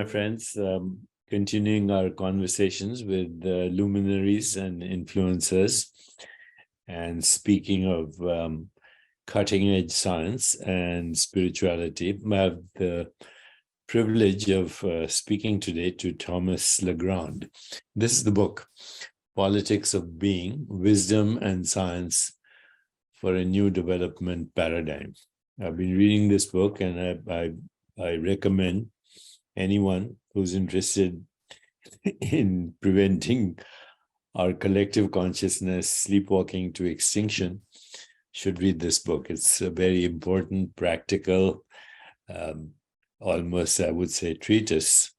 my friends. Continuing our conversations with luminaries and influencers. And speaking of cutting-edge science and spirituality, I have the privilege of speaking today to Thomas Legrand. This is the book, Politics of Being, Wisdom and Science for a New Development Paradigm. I've been reading this book, and I recommend anyone who's interested in preventing our collective consciousness sleepwalking to extinction should read this book. It's a very important, practical, almost, I would say, treatise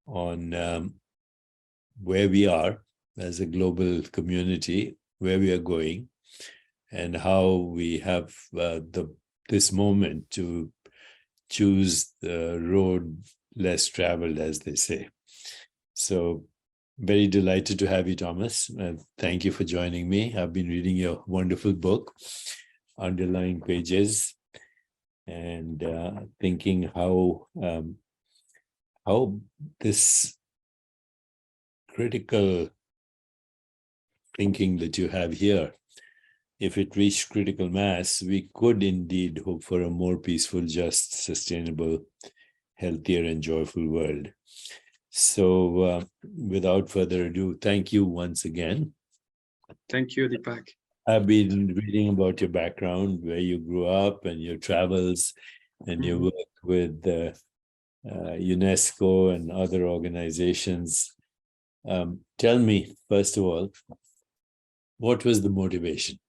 on where we are as a global community, where we are going, and how we have this moment to choose the road less traveled, as they say. So very delighted to have you, Thomas. Thank you for joining me. I've been reading your wonderful book, Underlying Pages, and thinking how this critical thinking that you have here, if it reached critical mass, we could indeed hope for a more peaceful, just, sustainable, healthier, and joyful world. So without further ado, thank you once again. Thank you, Deepak. I've been reading about your background, where you grew up and your travels and your work with UNESCO and other organizations. Tell me, first of all, what was the motivation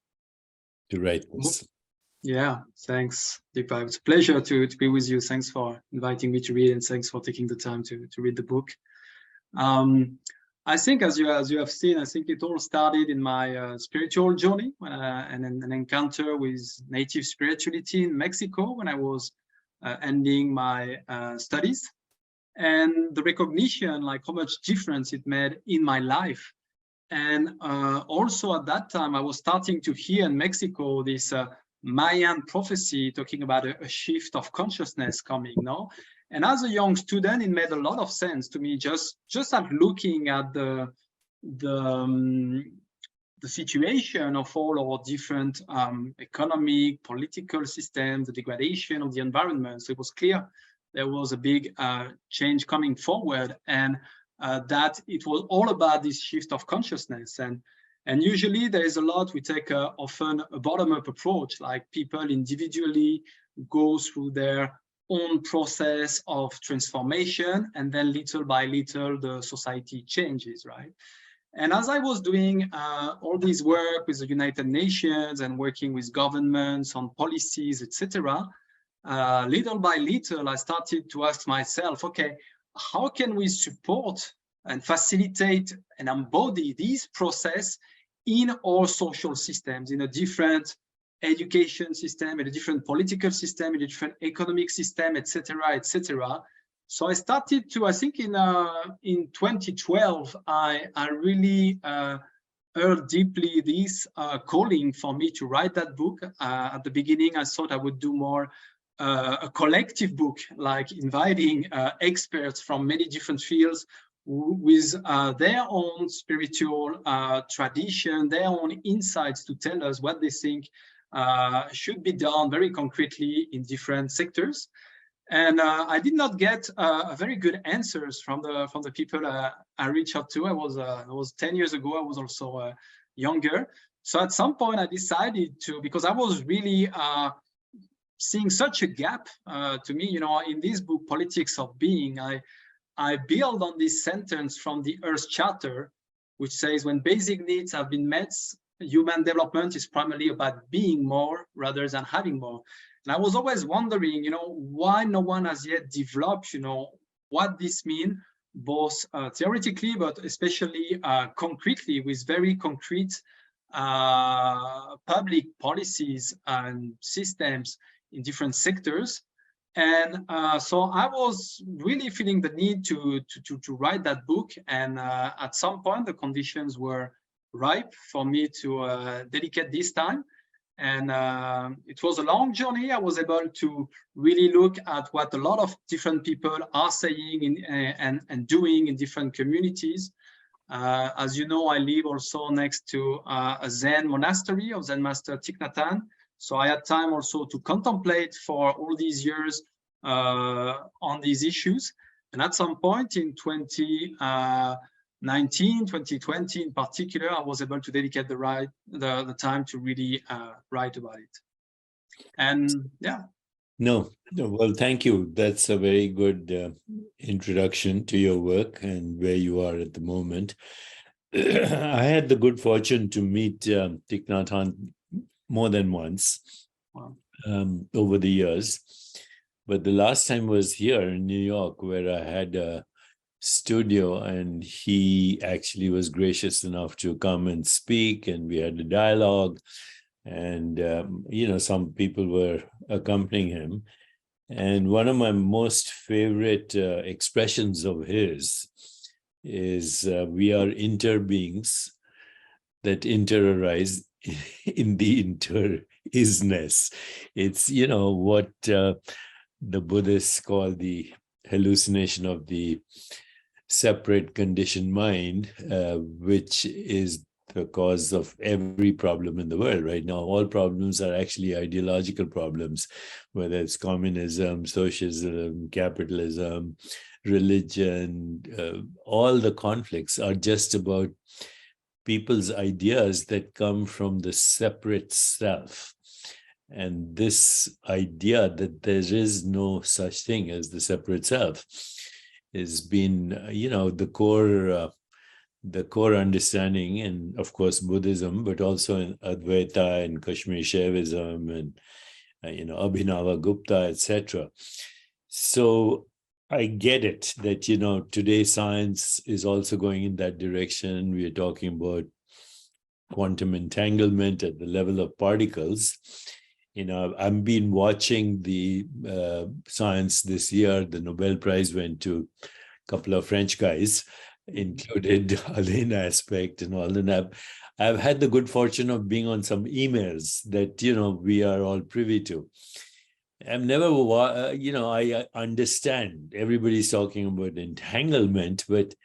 to write this? Yeah, thanks, Deepak. It's a pleasure to be with you. Thanks for inviting me to read, and thanks for taking the time to read the book. I think, as you have seen, I think it all started in my spiritual journey and an encounter with native spirituality in Mexico when I was ending my studies, and the recognition, like how much difference it made in my life. And also at that time, I was starting to hear in Mexico this Mayan prophecy talking about a shift of consciousness coming, no? And as a young student, it made a lot of sense to me, just at looking at the situation of all our different economic, political systems, the degradation of the environment. So it was clear there was a big change coming forward, and that it was all about this shift of consciousness. And usually there is a lot, we take often a bottom-up approach, like people individually go through their own process of transformation, and then little by little the society changes, right? And as I was doing all this work with the United Nations and working with governments on policies, etc., little by little I started to ask myself, okay, how can we support and facilitate and embody this process in all social systems, in a different education system, in a different political system, in a different economic system, etc., etc. So I started to, I think in 2012, I really heard deeply this calling for me to write that book. At the beginning, I thought I would do more a collective book, like inviting experts from many different fields with their own spiritual tradition, their own insights to tell us what they think should be done very concretely in different sectors. And I did not get very good answers from the people I reached out to. I was 10 years ago. I was also younger. So at some point I decided to, because I was really seeing such a gap to me, you know, in this book, Politics of Being, I build on this sentence from the Earth Charter, which says, when basic needs have been met, human development is primarily about being more rather than having more. And I was always wondering, you know, why no one has yet developed, you know, what this means, both theoretically, but especially concretely, with very concrete public policies and systems in different sectors. And so I was really feeling the need to write that book. And at some point, the conditions were ripe for me to dedicate this time. And it was a long journey. I was able to really look at what a lot of different people are saying and doing in different communities. As you know, I live also next to a Zen monastery of Zen master Thich Nhat. So I had time also to contemplate for all these years on these issues. And at some point in 2019, 2020 in particular, I was able to dedicate the time to really write about it. And yeah. No, well, thank you. That's a very good introduction to your work and where you are at the moment. I had the good fortune to meet Thich Nhat Hanh more than once over the years. But the last time was here in New York, where I had a studio, and he actually was gracious enough to come and speak, and we had a dialogue. And, some people were accompanying him. And one of my most favorite expressions of his is we are interbeings that interarise in the inter-isness. It's, what the Buddhists call the hallucination of the separate conditioned mind, which is the cause of every problem in the world right now. All problems are actually ideological problems, whether it's communism, socialism, capitalism, religion. All the conflicts are just about people's ideas that come from the separate self. And this idea that there is no such thing as the separate self has been, the core understanding, and of course Buddhism, but also in Advaita and Kashmir Shaivism and Abhinava Gupta, etc. So I get it that today science is also going in that direction. We are talking about quantum entanglement at the level of particles. I've been watching the science this year. The Nobel Prize went to a couple of French guys, included Alain Aspect and all. And I've had the good fortune of being on some emails that, we are all privy to. I've never, I understand everybody's talking about entanglement, but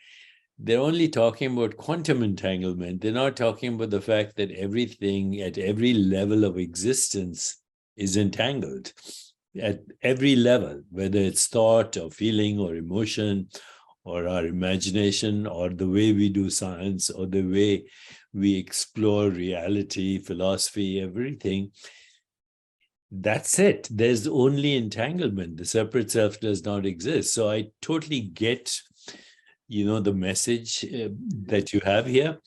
they're only talking about quantum entanglement. They're not talking about the fact that everything at every level of existence is entangled. At every level, whether it's thought or feeling or emotion, or our imagination, or the way we do science, or the way we explore reality, philosophy, everything. That's it. There's only entanglement. The separate self does not exist. So I totally get, the message that you have here.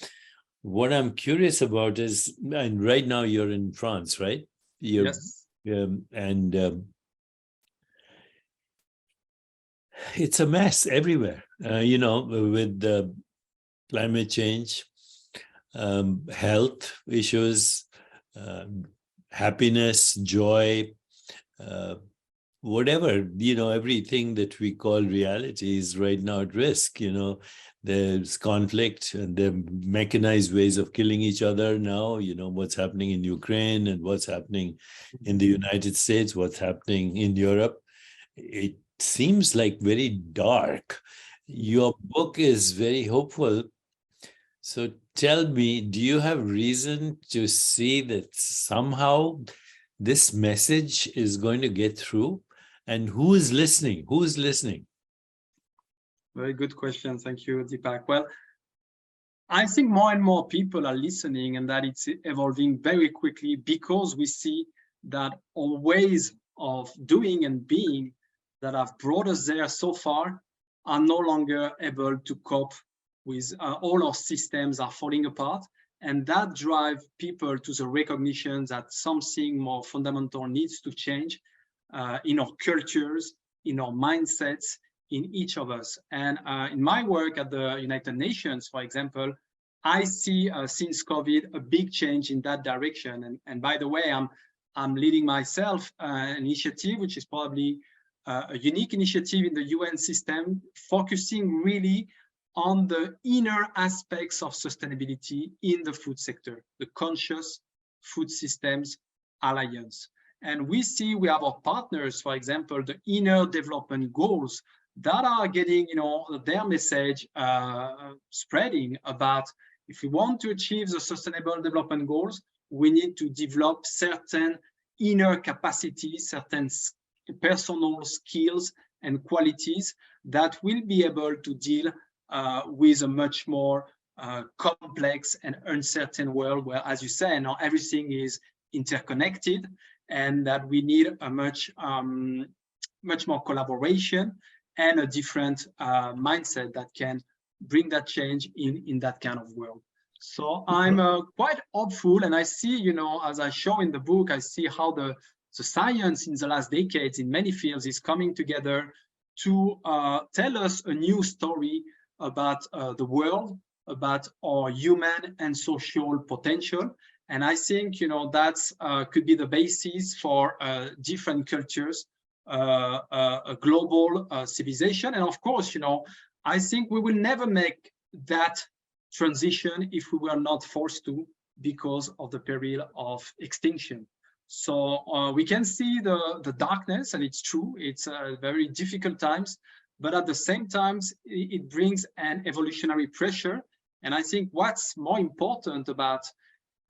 What I'm curious about is, and right now you're in France, right? Yes. It's a mess everywhere, with climate change, health issues, happiness, joy, whatever, everything that we call reality is right now at risk. There's conflict, and there are mechanized ways of killing each other now. What's happening in Ukraine and what's happening in the United States, what's happening in Europe. It seems like very dark. Your book is very hopeful. So tell me, do you have reason to see that somehow this message is going to get through? And who is listening? Who is listening? Very good question. Thank you, Deepak. Well, I think more and more people are listening, and that it's evolving very quickly, because we see that our ways of doing and being that have brought us there so far are no longer able to cope with all our systems are falling apart. And that drives people to the recognition that something more fundamental needs to change in our cultures, in our mindsets, in each of us. And in my work at the United Nations, for example, I see since COVID a big change in that direction. And by the way, I'm leading myself an initiative, which is probably a unique initiative in the UN system, focusing really on the inner aspects of sustainability in the food sector, the conscious food systems alliance. And we see we have our partners, for example, the inner development goals that are getting, their message spreading about if we want to achieve the sustainable development goals, we need to develop certain inner capacities, certain personal skills and qualities that will be able to deal with a much more complex and uncertain world where, as you say, now everything is interconnected, and that we need a much more collaboration and a different mindset that can bring that change in that kind of world. So I'm quite hopeful, and I see, as I show in the book, I see how the science in the last decades in many fields is coming together to tell us a new story about the world, about our human and social potential. And I think, that's could be the basis for different cultures, a global civilization. And of course, I think we will never make that transition if we were not forced to, because of the peril of extinction. So we can see the darkness, and it's true, it's very difficult times, but at the same time, it brings an evolutionary pressure. And I think what's more important about,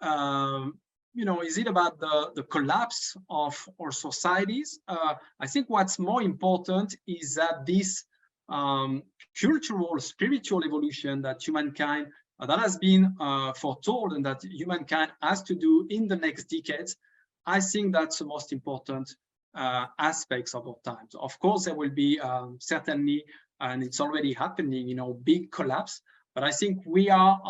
is it about the collapse of our societies? I think what's more important is that this cultural, spiritual evolution that humankind, that has been foretold and that humankind has to do in the next decades, I think that's the most important aspects of our times. Of course, there will be certainly, and it's already happening, big collapse. But I think we are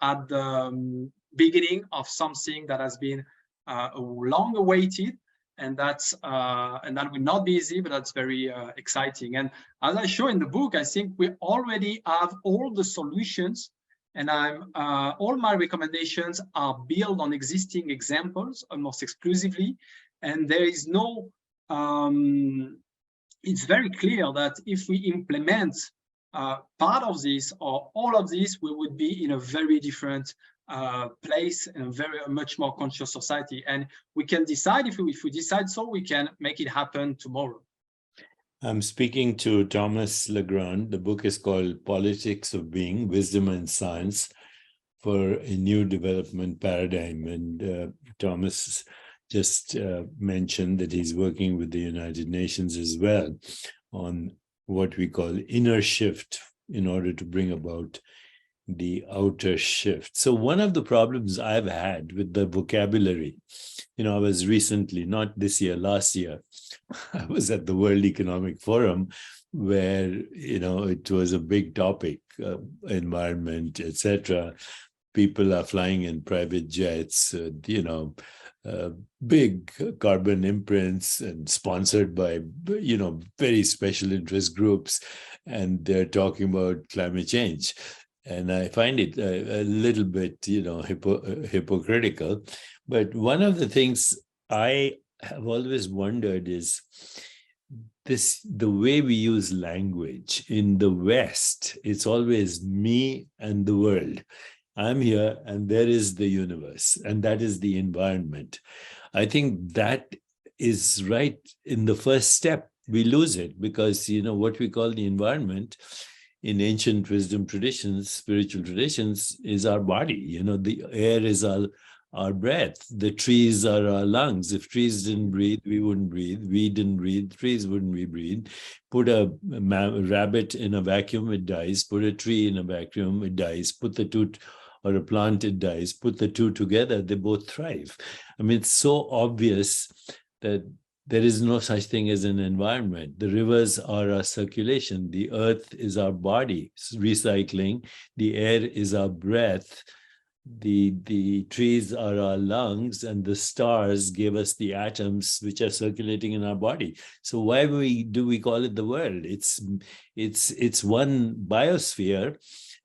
at the beginning of something that has been long awaited, and that will not be easy, but that's very exciting. And as I show in the book, I think we already have all the solutions, and all my recommendations are built on existing examples almost exclusively. And there is no, it's very clear that if we implement part of this or all of this, we would be in a very different place and a much more conscious society. And we can decide, if we decide so, we can make it happen tomorrow. I'm speaking to Thomas Legrand. The book is called Politics of Being, Wisdom and Science for a New Development Paradigm. And Thomas just mentioned that he's working with the United Nations as well on what we call inner shift in order to bring about the outer shift. So one of the problems I've had with the vocabulary, I was recently, not this year, last year, I was at the World Economic Forum where, it was a big topic, environment, etc. People are flying in private jets, big carbon imprints and sponsored by, very special interest groups, and they're talking about climate change. And I find it a little bit, hypocritical. But one of the things I have always wondered is the way we use language in the West. It's always me and the world. I'm here and there is the universe, and that is the environment. I think that is right in the first step. We lose it because, what we call the environment in ancient wisdom traditions, spiritual traditions, is our body. The air is our breath. The trees are our lungs. If trees didn't breathe, we wouldn't breathe. We didn't breathe, trees wouldn't breathe. Put a rabbit in a vacuum, it dies. Put a tree in a vacuum, it dies. Put the two, or a plant, it dies. Put the two together, they both thrive. I mean, it's so obvious that there is no such thing as an environment. The rivers are our circulation. The earth is our body, recycling. The air is our breath. The trees are our lungs, and the stars gave us the atoms which are circulating in our body. So why do we call it the world? It's one biosphere,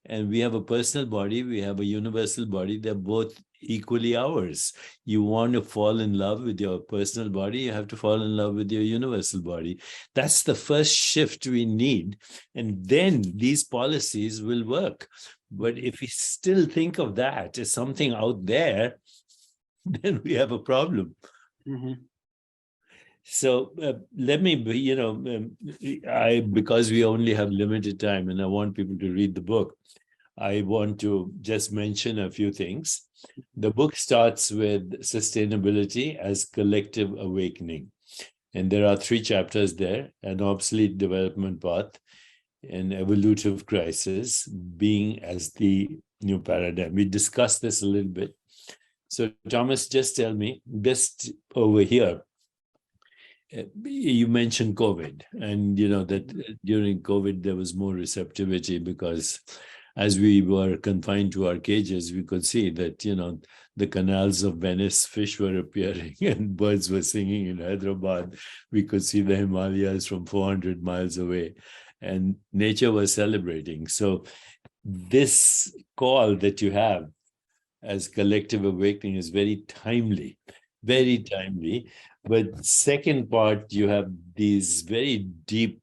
and we have a personal body, we have a universal body. They're both equally ours. You want to fall in love with your personal body, you have to fall in love with your universal body. That's the first shift we need, and then these policies will work. But if we still think of that as something out there, then we have a problem. So let me, because we only have limited time and I want people to read the book, I want to just mention a few things. The book starts with sustainability as collective awakening. And there are 3 chapters there: an obsolete development path, an evolutive crisis, being as the new paradigm. We discussed this a little bit. So Thomas, just tell me, just over here, you mentioned COVID, and that during COVID there was more receptivity because as we were confined to our cages, we could see that the canals of Venice, fish were appearing and birds were singing in Hyderabad. We could see the Himalayas from 400 miles away, and nature was celebrating. So this call that you have as collective awakening is very timely. But second part, you have these very deep,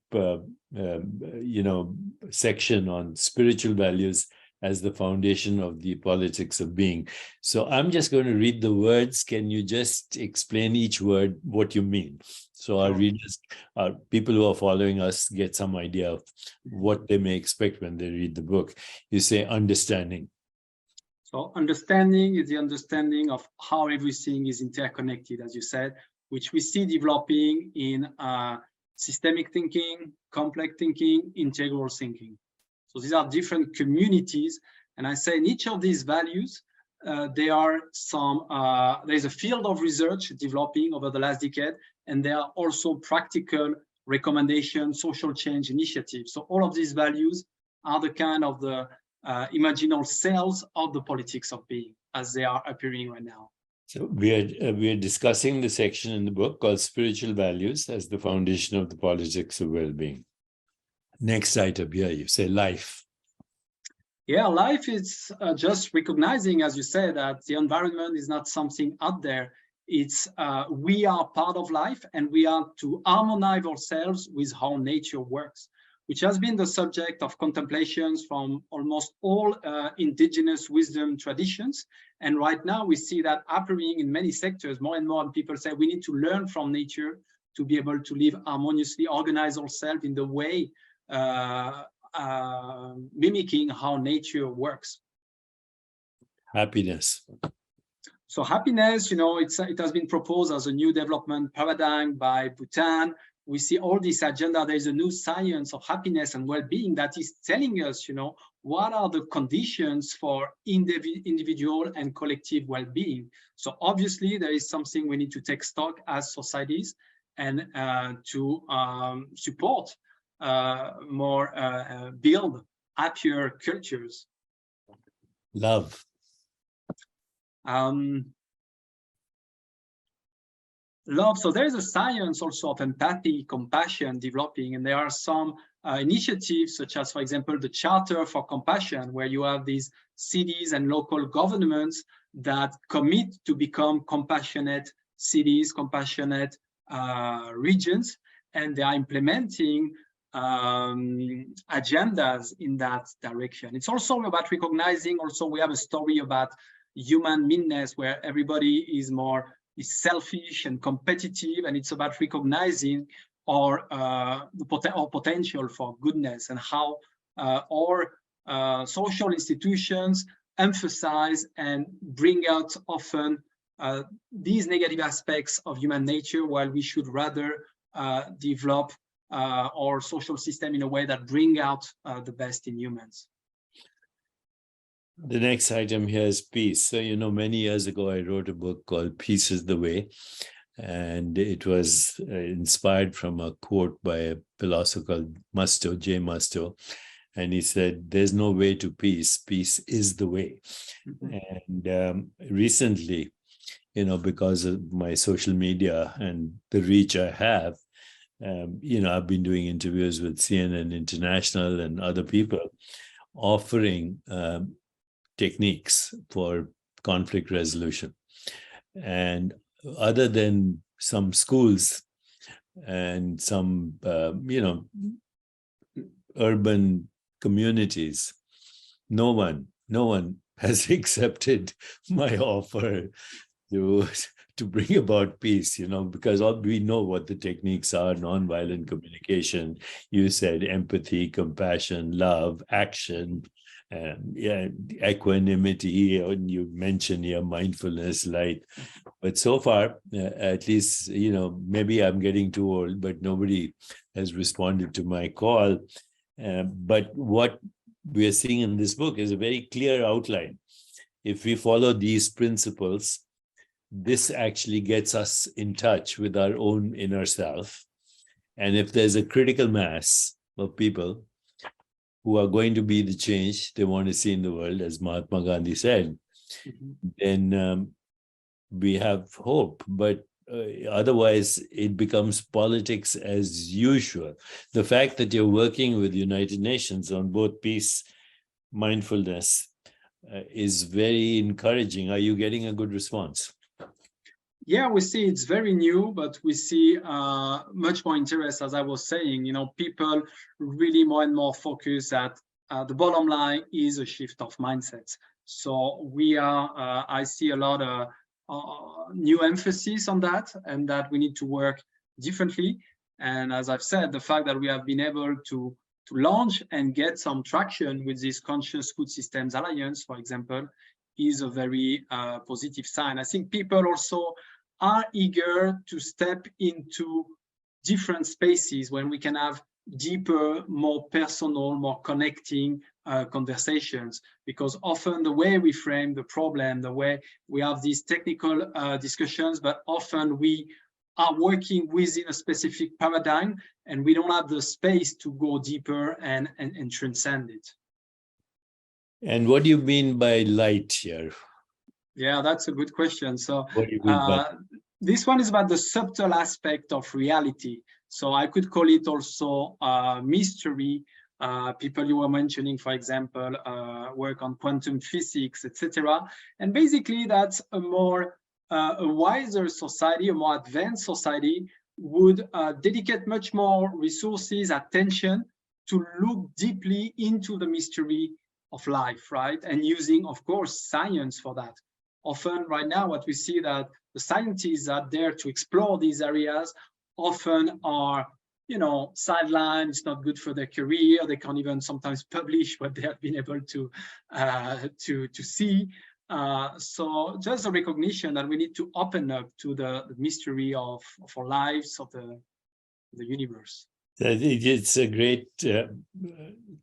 section on spiritual values as the foundation of the politics of being. So I'm just going to read the words. Can you just explain each word, what you mean? So our readers, our people who are following us, get some idea of what they may expect when they read the book. You say understanding. So understanding is the understanding of how everything is interconnected, as you said, which we see developing in systemic thinking, complex thinking, integral thinking. So these are different communities. And I say in each of these values, there are there's a field of research developing over the last decade, and there are also practical recommendations, social change initiatives. So all of these values are the kind of the imaginal cells of the politics of being as they are appearing right now. So we are discussing the section in the book called Spiritual Values as the Foundation of the Politics of Well-Being. Next item here, you say life. Yeah, life is just recognizing, as you said, that the environment is not something out there. It's we are part of life, and we are to harmonize ourselves with how nature works, which has been the subject of contemplations from almost all indigenous wisdom traditions. And right now we see that appearing in many sectors. More and more people say we need to learn from nature to be able to live harmoniously, organize ourselves in the way mimicking how nature works. Happiness. So happiness, it has been proposed as a new development paradigm by Bhutan. We see all this agenda. There's a new science of happiness and well-being that is telling us, what are the conditions for individual and collective well-being. So obviously there is something we need to take stock as societies and to support more build happier cultures. Love. Love. So there's a science also of empathy, compassion developing, and there are some initiatives such as, for example, the Charter for Compassion, where you have these cities and local governments that commit to become compassionate cities, compassionate regions, and they are implementing agendas in that direction. It's also about recognizing, also we have a story about human meanness where everybody is selfish and competitive, and it's about recognizing our potential for goodness and how our social institutions emphasize and bring out often these negative aspects of human nature, while we should rather develop our social system in a way that bring out the best in humans. The next item here is peace. So, many years ago, I wrote a book called Peace is the Way. And it was inspired from a quote by a philosopher called J. Musto. And he said, there's no way to peace. Peace is the way. Mm-hmm. And recently, because of my social media and the reach I have, I've been doing interviews with CNN International and other people offering techniques for conflict resolution. And other than some schools and some, urban communities, no one has accepted my offer to to bring about peace, because we know what the techniques are: nonviolent communication. You said empathy, compassion, love, action, equanimity, and you mentioned mindfulness, light. But so far, at least, maybe I'm getting too old, but nobody has responded to my call. But what we are seeing in this book is a very clear outline. If we follow these principles, this actually gets us in touch with our own inner self. And if there's a critical mass of people who are going to be the change they want to see in the world, as Mahatma Gandhi said, then we have hope. But otherwise, it becomes politics as usual. The fact that you're working with United Nations on both peace, mindfulness, is very encouraging. Are you getting a good response? Yeah, we see it's very new, but we see much more interest, as I was saying. People really more and more focus at the bottom line is a shift of mindsets. So I see a lot of new emphasis on that, and that we need to work differently. And as I've said, the fact that we have been able to launch and get some traction with this Conscious Food Systems Alliance, for example, is a very positive sign. I think people also are eager to step into different spaces when we can have deeper, more personal, more connecting conversations, because often the way we frame the problem, the way we have these technical discussions, but often we are working within a specific paradigm and we don't have the space to go deeper and transcend it. And what do you mean by light here? Yeah, that's a good question. So what do you mean by this one is about the subtle aspect of reality. So I could call it also mystery. People you were mentioning, for example, work on quantum physics, etc. And basically, that's a wiser society, a more advanced society would dedicate much more resources, attention to look deeply into the mystery of life, right? And using, of course, science for that. Often right now, what we see that the scientists are there to explore these areas often are, sidelined. It's not good for their career. They can't even sometimes publish what they have been able to see. So just a recognition that we need to open up to the mystery of our lives, of the universe. It's a great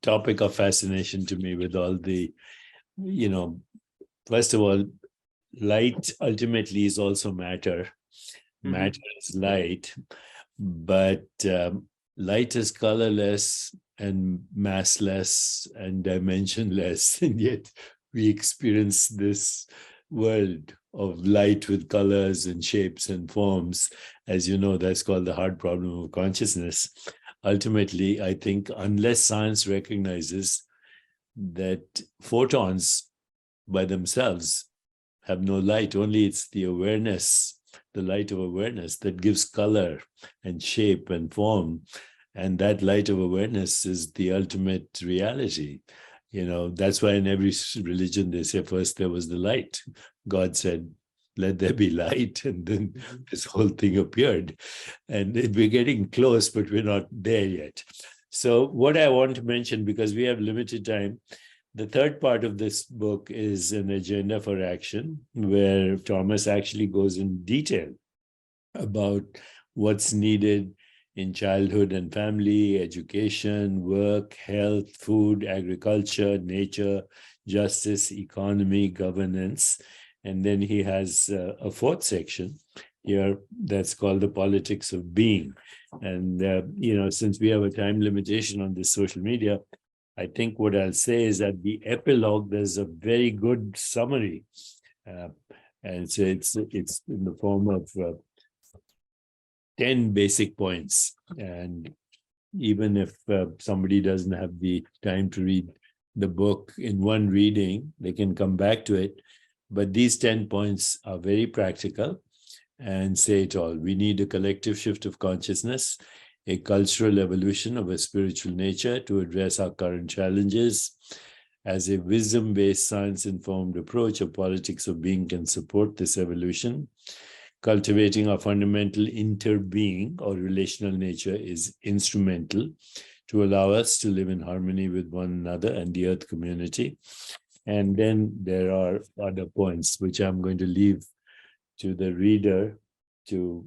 topic of fascination to me, with all the, first of all, light ultimately is also matter. Matter is light, but light is colorless and massless and dimensionless, and yet we experience this world of light with colors and shapes and forms. As you know, that's called the hard problem of consciousness. Ultimately, I think unless science recognizes that photons by themselves have no light, only it's the awareness, the light of awareness, that gives color and shape and form. And that light of awareness is the ultimate reality. That's why in every religion they say first there was the light. God said, let there be light, and then this whole thing appeared. And we're getting close, but we're not there yet. So what I want to mention, because we have limited time, the third part of this book is an agenda for action, where Thomas actually goes in detail about what's needed in childhood and family, education, work, health, food, agriculture, nature, justice, economy, governance. And then he has a fourth section here that's called the politics of being. And, since we have a time limitation on this social media, I think what I'll say is that the epilogue, there's a very good summary. And so it's in the form of 10 basic points. And even if somebody doesn't have the time to read the book in one reading, they can come back to it. But these 10 points are very practical and say it all. We need a collective shift of consciousness, a cultural evolution of a spiritual nature to address our current challenges. As a wisdom-based, science-informed approach, a politics of being can support this evolution. cultivating our fundamental interbeing or relational nature is instrumental to allow us to live in harmony with one another and the earth community. And then there are other points which I'm going to leave to the reader to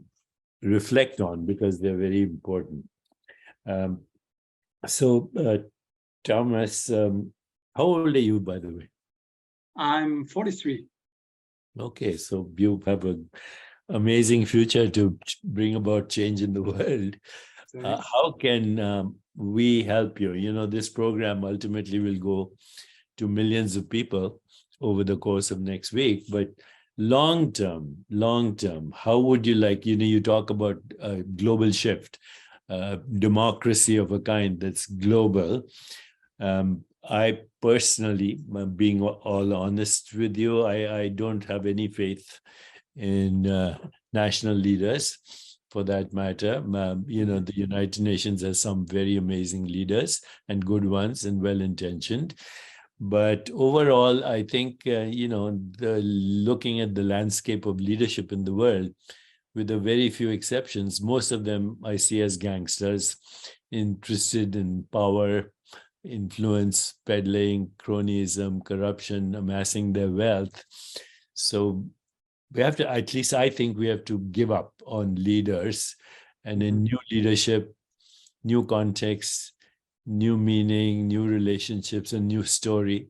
reflect on because they're very important. Thomas, how old are you, by the way? I'm 43. Okay, so you have an amazing future to bring about change in the world. How can we help you? You know, this program ultimately will go to millions of people over the course of next week, but long term, how would you like, you know, you talk about a global shift, democracy of a kind that's global. I personally, being all honest with you, I don't have any faith in national leaders for that matter. You know, the United Nations has some very amazing leaders and good ones and well-intentioned. But overall, I think, you know, looking at the landscape of leadership in the world, with a very few exceptions, most of them I see as gangsters, interested in power, influence, peddling, cronyism, corruption, amassing their wealth. So we have to, at least I think we have to give up on leaders, and in new leadership, new context, new meaning, new relationships, a new story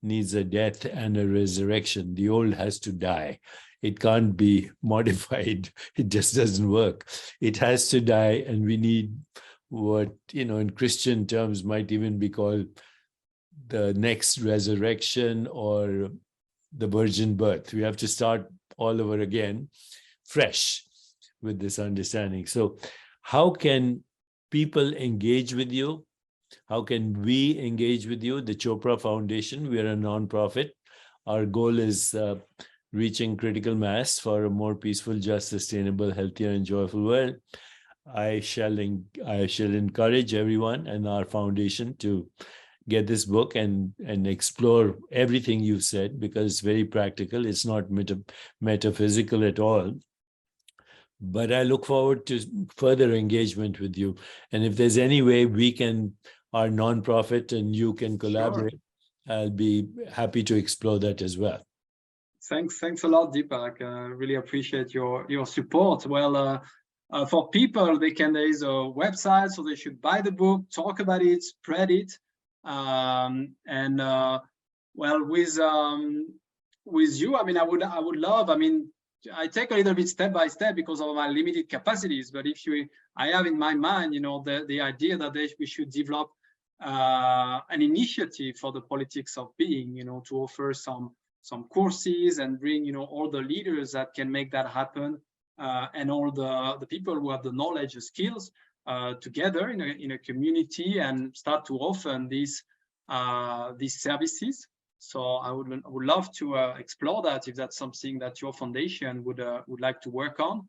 needs a death and a resurrection. The old has to die. It can't be modified. It just doesn't work. It has to die, and we need what, you know, in Christian terms might even be called the next resurrection or the virgin birth. We have to start all over again, fresh, with this understanding. So how can people engage with you? How can we engage with you? The Chopra Foundation, we are a nonprofit. Our goal is reaching critical mass for a more peaceful, just, sustainable, healthier, and joyful world. I shall encourage everyone and our foundation to get this book and explore everything you've said, because it's very practical. It's not metaphysical at all. But I look forward to further engagement with you. And if there's any way we can, our nonprofit and you can collaborate, sure, I'll be happy to explore that as well. Thanks a lot, Deepak. Really appreciate your support. Well, for people, there is a website, so they should buy the book, talk about it, spread it, well, with you, I mean, I would love, I mean, I take a little bit step by step because of my limited capacities. But I have in my mind, you know, the idea that we should develop an initiative for the politics of being, you know, to offer some courses and bring, you know, all the leaders that can make that happen, and all the people who have the knowledge, the skills, together in a community, and start to offer these services. So I would love to explore that, if that's something that your foundation would like to work on.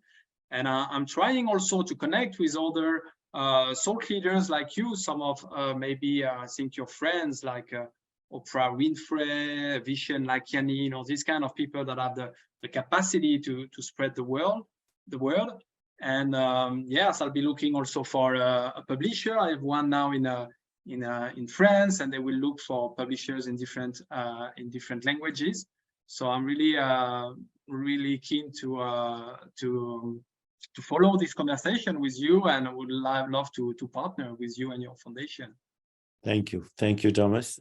And I'm trying also to connect with other thought leaders like you, some of maybe I think your friends like Oprah Winfrey, Vishen Lakiani, you know, these kind of people that have the capacity to spread the word. And yes, I'll be looking also for a publisher. I have one now in France, and they will look for publishers in different languages. So I'm really keen to follow this conversation with you, and I would love to partner with you and your foundation. Thank you, Thomas.